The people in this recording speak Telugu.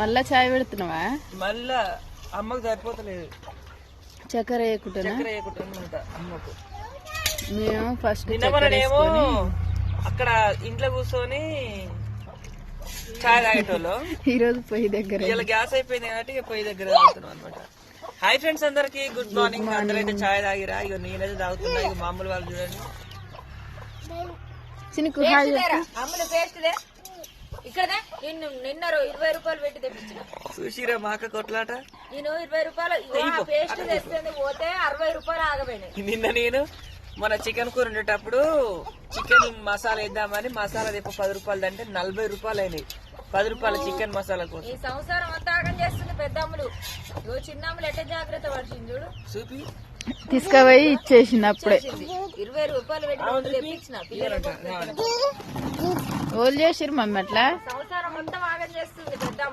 మళ్ళా చాయ్ పెడుతున్నావా? మళ్ళా అమ్మకు సరిపోతలేదు, చక్కెర వేయకుంటా. అమ్మకు మేము ఫస్ట్ నిన్నమనేమో అక్కడ ఇంట్లో కూర్చొని చాయ్ తాగేటోళ్ళు. ఈ రోజు పొయ్యి దగ్గర ఇలా గ్యాస్ అయిపోయింది కాబట్టి ఇక పొయ్యి దగ్గర తాగుతున్నాం అనమాట. హాయ్ ఫ్రెండ్స్, అందరికి గుడ్ మార్నింగ్. అందరైతే చాయ్ తాగిరా? ఇక నేనైతే తాగుతున్నా. ఇక మామూలు వాళ్ళు చూడండి. చిన్నకు అమ్ములు పేస్ట్ ఇక్కడ నిన్న 20 రూపాయలు పెట్టి తెప్పించిన. చూసిరా మా అక్క కొట్లాట. నేను 20 రూపాయలు పేస్ట్ తెస్తుంది పోతే 60 రూపాయలు ఆగపోయినాయి. నిన్న నేను మన చికెన్ కూర ఉండేటప్పుడు చికెన్ మసాలా వేద్దామని మసాలా తెప్ప 10 రూపాయలు అంటే 40 రూపాయలు అయినాయి. 10 రూపాయల చికెన్ మసాలా కోసం. ఈ సంవత్సరం అంతా ఆగం చేస్తుంది పెద్దమ్ములు. చిన్నమ్ములు ఎట్ట జాగ్రత్త పడుతుంది చూడు. చూపి తీసుకుపోయి ఇచ్చేసింది అప్పుడే. 20 రూపాయలు పెట్టి తెప్పించిన పిల్లలకు. ఓళ్ళు చేసిరు మమ్మీ అట్లా. సంవత్సరం మొత్తం ఆగం చేస్తుంది పెద్దమ్మ.